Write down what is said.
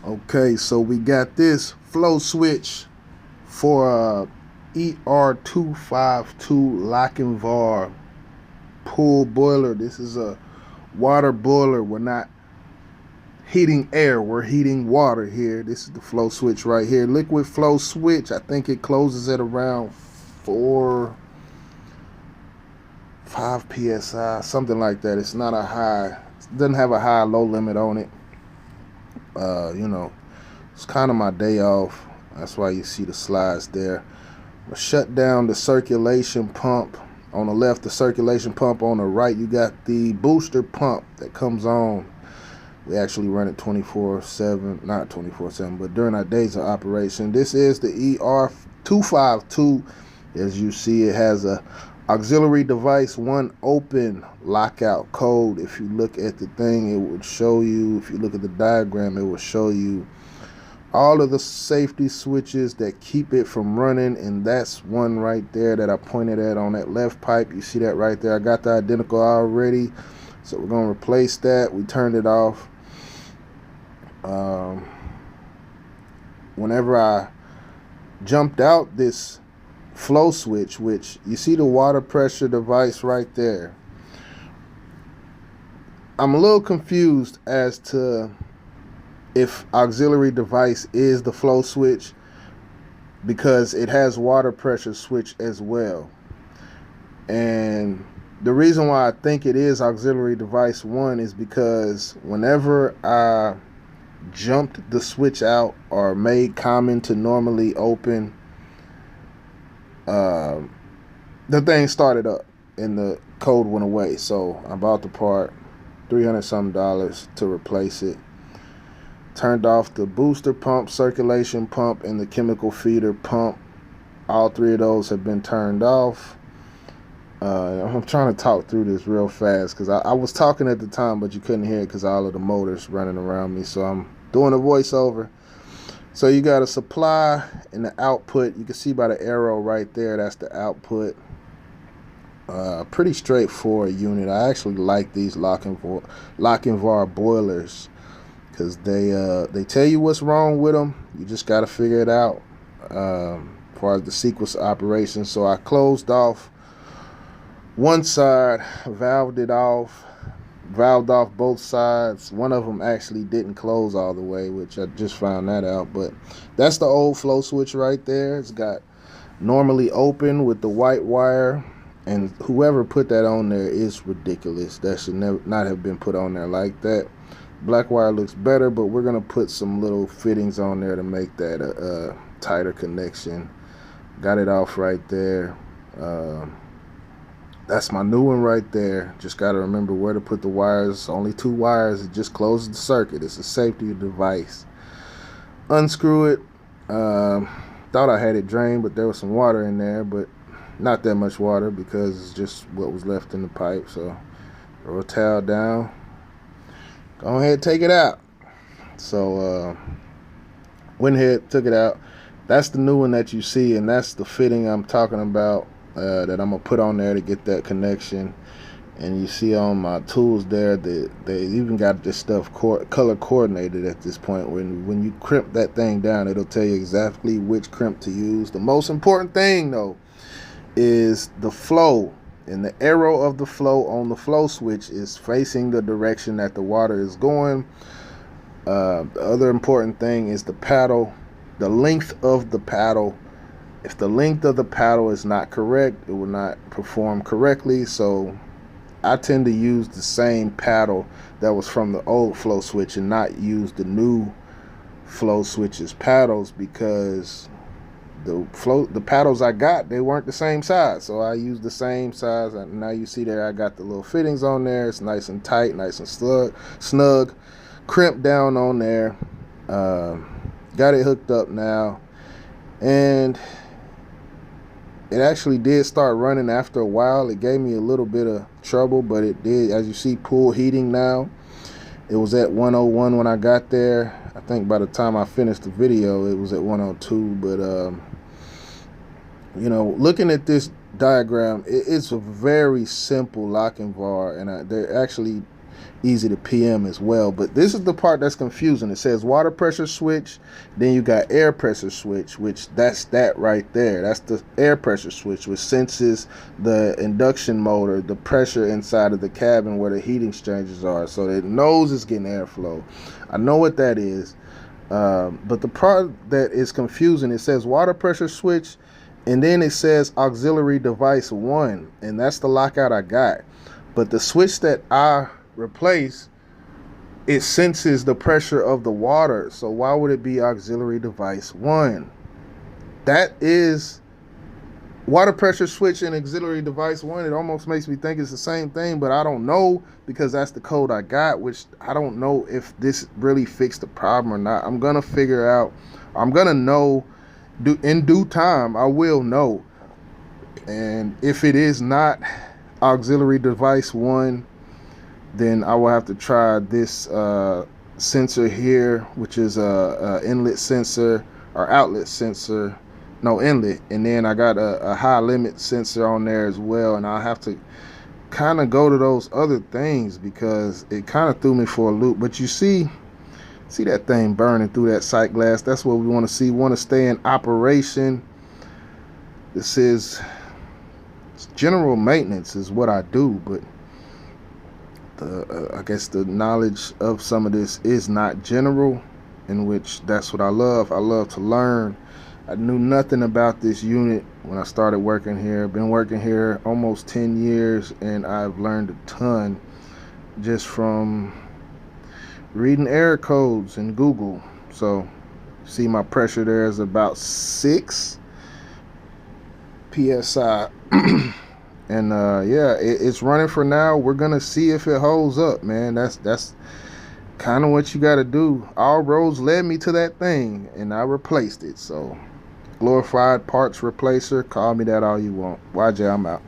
Okay, so we got this flow switch for ER-252 Lochinvar pool boiler. This is a water boiler. We're not heating air, we're heating water here. This is the flow switch right here. Liquid flow switch. I think it closes at around 5 psi, something like that. It's not a high, it doesn't have a high low limit on it. It's kind of my day off. That's why you see the slides there. Shut down the circulation pump on the left, the circulation pump on the right. You got the booster pump that comes on. We actually run it 24/7, not 24/7, but during our days of operation. This is the ER-252. As you see, it has a auxiliary device 1 open lockout code. If you look at the thing, it would show you, if you look at the diagram, it will show you all of the safety switches that keep it from running, and that's one right there that I pointed at on that left pipe. You see that right there? I got the identical already, so we're going to replace that. We turned it off. Whenever I jumped out this flow switch, which you see the water pressure device right there, I'm a little confused as to if auxiliary device is the flow switch, because it has water pressure switch as well. And the reason why I think it is auxiliary device 1 is because whenever I jumped the switch out or made common to normally open, the thing started up and the code went away. So I bought the part, $300 something to replace it. Turned off the booster pump, circulation pump, and the chemical feeder pump. All 3 of those have been turned off. I'm trying to talk through this real fast because I was talking at the time, but you couldn't hear it because all of the motors running around me. So I'm doing a voiceover. So you got a supply and the output. You can see by the arrow right there, that's the output. Pretty straightforward unit. I actually like these Lochinvar boilers because they tell you what's wrong with them. You just got to figure it out as far as the sequence of operations. So I closed off one side, valved off both sides. One of them actually didn't close all the way, which I just found that out. But that's the old flow switch right there. It's got normally open with the white wire, and whoever put that on there is ridiculous. That should not have been put on there like that. Black wire looks better, but we're gonna put some little fittings on there to make that a tighter connection. Got it off right there. That's my new one right there. Just got to remember where to put the wires. Only 2 wires. It just closes the circuit. It's a safety device. Unscrew it. Thought I had it drained, but there was some water in there, but not that much water because it's just what was left in the pipe. So throw a towel down. Go ahead and take it out. So went ahead, took it out. That's the new one that you see, and that's the fitting I'm talking about. That I'm gonna put on there to get that connection. And you see on my tools there that they even got this stuff color coordinated at this point. When you crimp that thing down, it'll tell you exactly which crimp to use. The most important thing though is the flow, and the arrow of the flow on the flow switch is facing the direction that the water is going. The other important thing is the paddle, the length of the paddle. If the length of the paddle is not correct, it will not perform correctly. So I tend to use the same paddle that was from the old flow switch and not use the new flow switch's paddles, because the paddles I got, they weren't the same size. So I used the same size. And now you see there I got the little fittings on there. It's nice and tight, nice and snug, crimped down on there. Got it hooked up now, and it actually did start running after a while. It gave me a little bit of trouble, but it did. As you see, pool heating now. It was at 101 when I got there. I think by the time I finished the video, it was at 102. But, looking at this diagram, it's a very simple Lochinvar. And they're actually easy to PM as well. But this is the part that's confusing. It says water pressure switch, then you got air pressure switch, which that's that right there. That's the air pressure switch, which senses the induction motor, the pressure inside of the cabin where the heat exchangers are, so it knows it's getting airflow. I know what that is. But the part that is confusing, it says water pressure switch, and then it says auxiliary device 1, and that's the lockout I got. But the switch that I replaced, it senses the pressure of the water. So why would it be auxiliary device 1? That is water pressure switch and auxiliary device 1. It almost makes me think it's the same thing, but I don't know, because that's the code I got, which I don't know if this really fixed the problem or not. I'm gonna figure out, I'm gonna know in due time. I will know. And if it is not auxiliary device 1, then I will have to try this sensor here, which is a inlet sensor or outlet sensor, no, inlet, and then I got a high limit sensor on there as well, and I'll have to kind of go to those other things because it kind of threw me for a loop. But you see that thing burning through that sight glass. That's what we want to see. We want to stay in operation. This is general maintenance is what I do, but I guess the knowledge of some of this is not general, in which that's what I love. I love to learn. I knew nothing about this unit when I started working here. I've been working here almost 10 years, and I've learned a ton just from reading error codes in Google. So see, my pressure there is about 6 psi. And yeah, it's running for now. We're gonna see if it holds up, man. That's kind of what you got to do. All roads led me to that thing, and I replaced it. So glorified parts replacer, call me that all you want. YJ, I'm out.